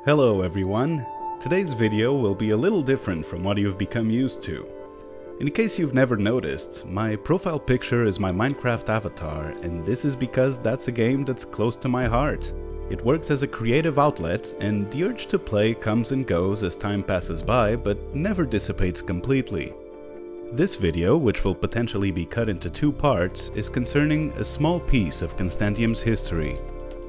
Hello everyone! Today's video will be a little different from what you've become used to. In case you've never noticed, my profile picture is my Minecraft avatar, and this is because that's a game that's close to my heart. It works as a creative outlet, and the urge to play comes and goes as time passes by, but never dissipates completely. This video, which will potentially be cut into two parts, is concerning a small piece of Constantiam's history.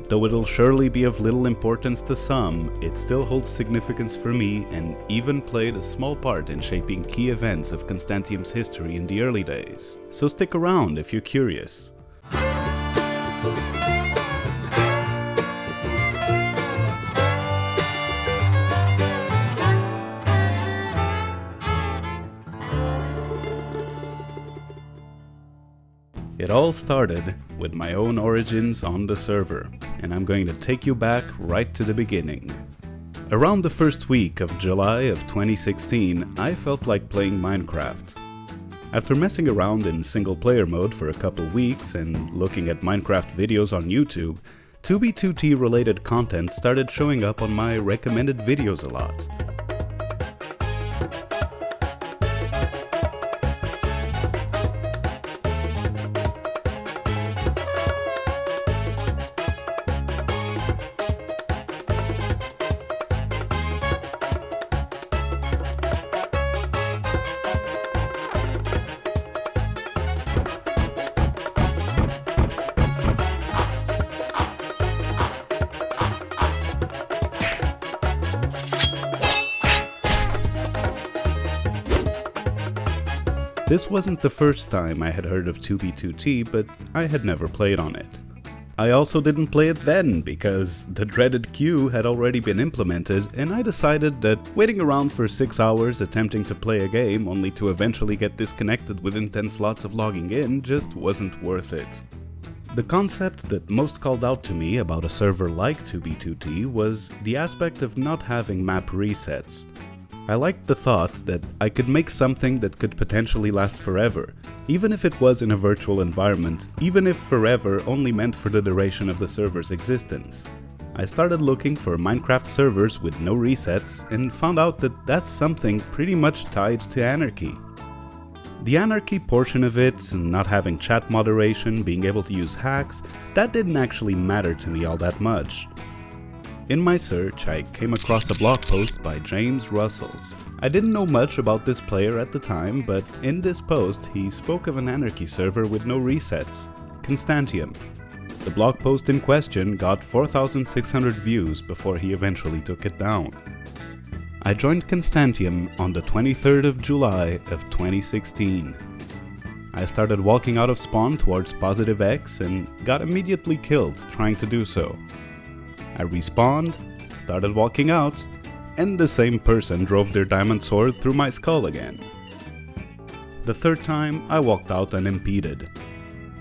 Though it'll surely be of little importance to some, it still holds significance for me and even played a small part in shaping key events of Constantiam's history in the early days. So stick around if you're curious. It all started with my own origins on the server, and I'm going to take you back right to the beginning. Around the first week of July of 2016, I felt like playing Minecraft. After messing around in single player mode for a couple weeks and looking at Minecraft videos on YouTube, 2b2t related content started showing up on my recommended videos a lot. This wasn't the first time I had heard of 2b2t, but I had never played on it. I also didn't play it then, because the dreaded queue had already been implemented, and I decided that waiting around for 6 hours attempting to play a game only to eventually get disconnected within 10 slots of logging in just wasn't worth it. The concept that most called out to me about a server like 2b2t was the aspect of not having map resets. I liked the thought that I could make something that could potentially last forever, even if it was in a virtual environment, even if forever only meant for the duration of the server's existence. I started looking for Minecraft servers with no resets and found out that that's something pretty much tied to Anarchy. The Anarchy portion of it, not having chat moderation, being able to use hacks, that didn't actually matter to me all that much. In my search, I came across a blog post by James Rustles. I didn't know much about this player at the time, but in this post he spoke of an Anarchy server with no resets, Constantiam. The blog post in question got 4,600 views before he eventually took it down. I joined Constantiam on the 23rd of July of 2016. I started walking out of spawn towards positive X and got immediately killed trying to do so. I respawned, started walking out, and the same person drove their diamond sword through my skull again. The third time, I walked out unimpeded.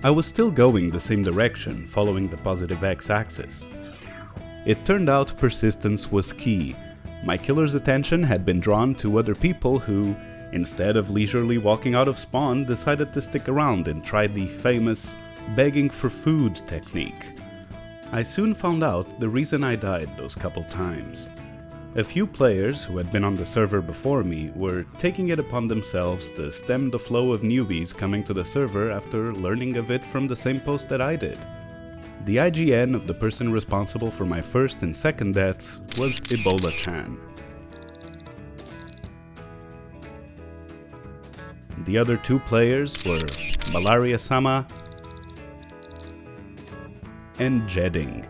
I was still going the same direction, following the positive X-axis. It turned out persistence was key. My killer's attention had been drawn to other people who, instead of leisurely walking out of spawn, decided to stick around and tried the famous begging for food technique. I soon found out the reason I died those couple times. A few players who had been on the server before me were taking it upon themselves to stem the flow of newbies coming to the server after learning of it from the same post that I did. The IGN of the person responsible for my first and second deaths was Ebola-chan. The other two players were Malaria-sama and Jedding.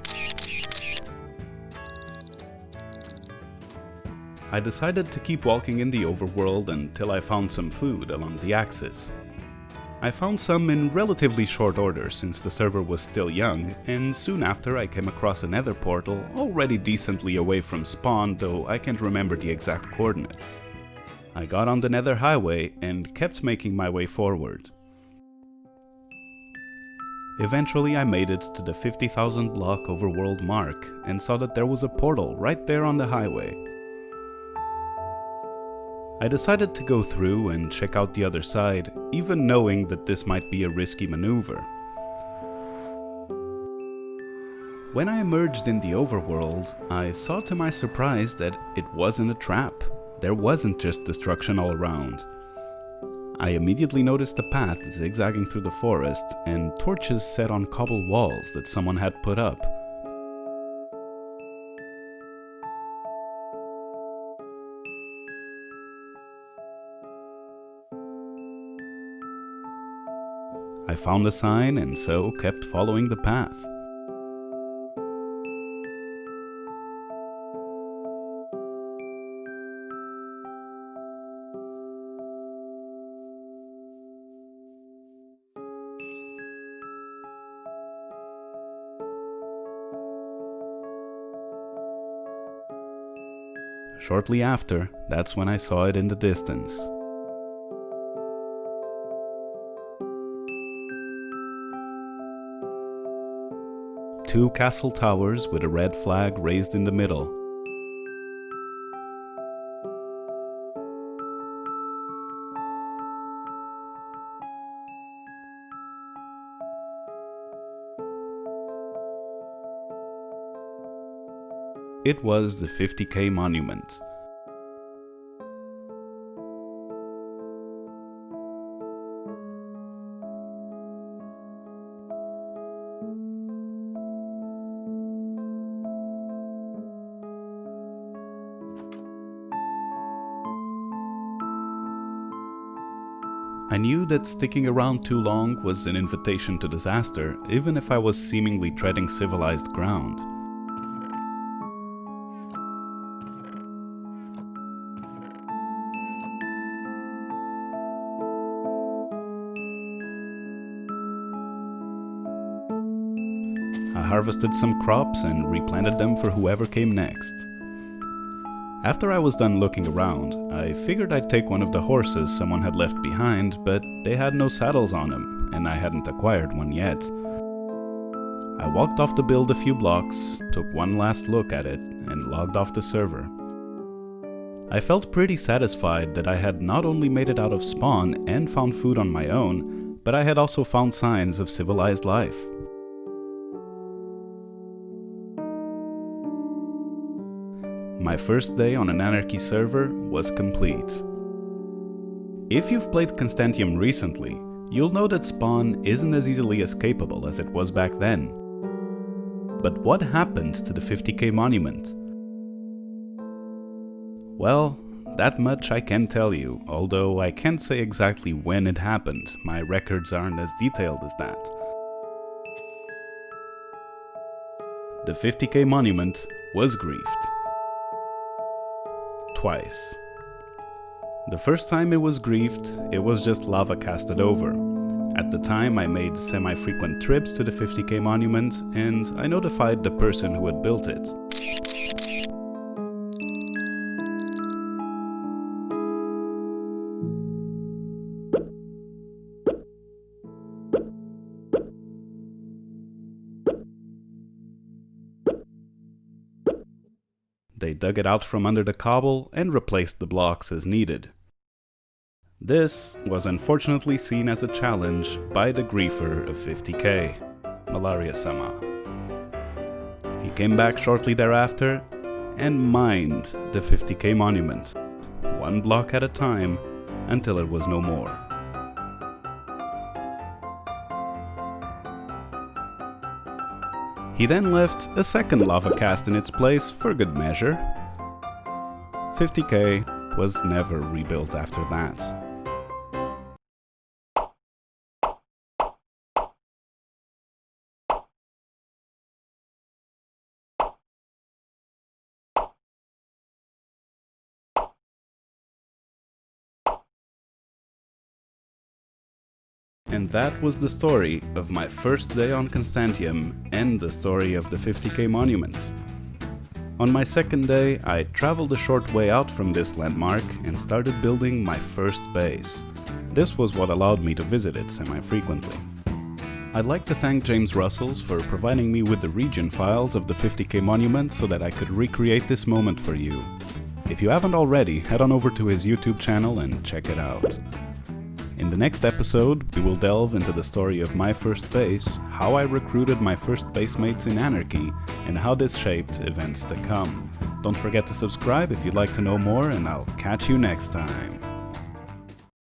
I decided to keep walking in the overworld until I found some food along the axis. I found some in relatively short order since the server was still young, and soon after I came across a nether portal already decently away from spawn, though I can't remember the exact coordinates. I got on the nether highway and kept making my way forward. Eventually I made it to the 50,000 block overworld mark and saw that there was a portal right there on the highway. I decided to go through and check out the other side, even knowing that this might be a risky maneuver. When I emerged in the overworld, I saw to my surprise that it wasn't a trap. There wasn't just destruction all around. I immediately noticed a path zigzagging through the forest and torches set on cobble walls that someone had put up. I found a sign and so kept following the path. Shortly after, that's when I saw it in the distance. Two castle towers with a red flag raised in the middle. It was the 50K monument. I knew that sticking around too long was an invitation to disaster, even if I was seemingly treading civilized ground. I harvested some crops and replanted them for whoever came next. After I was done looking around, I figured I'd take one of the horses someone had left behind, but they had no saddles on them, and I hadn't acquired one yet. I walked off to build a few blocks, took one last look at it, and logged off the server. I felt pretty satisfied that I had not only made it out of spawn and found food on my own, but I had also found signs of civilized life. My first day on an Anarchy server was complete. If you've played Constantiam recently, you'll know that spawn isn't as easily escapable as it was back then. But what happened to the 50K monument? Well, that much I can tell you, although I can't say exactly when it happened. My records aren't as detailed as that. The 50K monument was griefed. Twice. The first time it was griefed, it was just lava casted over. At the time I made semi-frequent trips to the 50K monument and I notified the person who had built it. They dug it out from under the cobble and replaced the blocks as needed. This was unfortunately seen as a challenge by the griefer of 50K, Malaria-sama. He came back shortly thereafter and mined the 50K monument, one block at a time, until it was no more. He then left a second lava cast in its place for good measure. 50K was never rebuilt after that. And that was the story of my first day on Constantiam and the story of the 50K monument. On my second day, I traveled a short way out from this landmark and started building my first base. This was what allowed me to visit it semi-frequently. I'd like to thank James Rustles for providing me with the region files of the 50K monument so that I could recreate this moment for you. If you haven't already, head on over to his YouTube channel and check it out. In the next episode, we will delve into the story of my first base, how I recruited my first basemates in Anarchy, and how this shaped events to come. Don't forget to subscribe if you'd like to know more, and I'll catch you next time.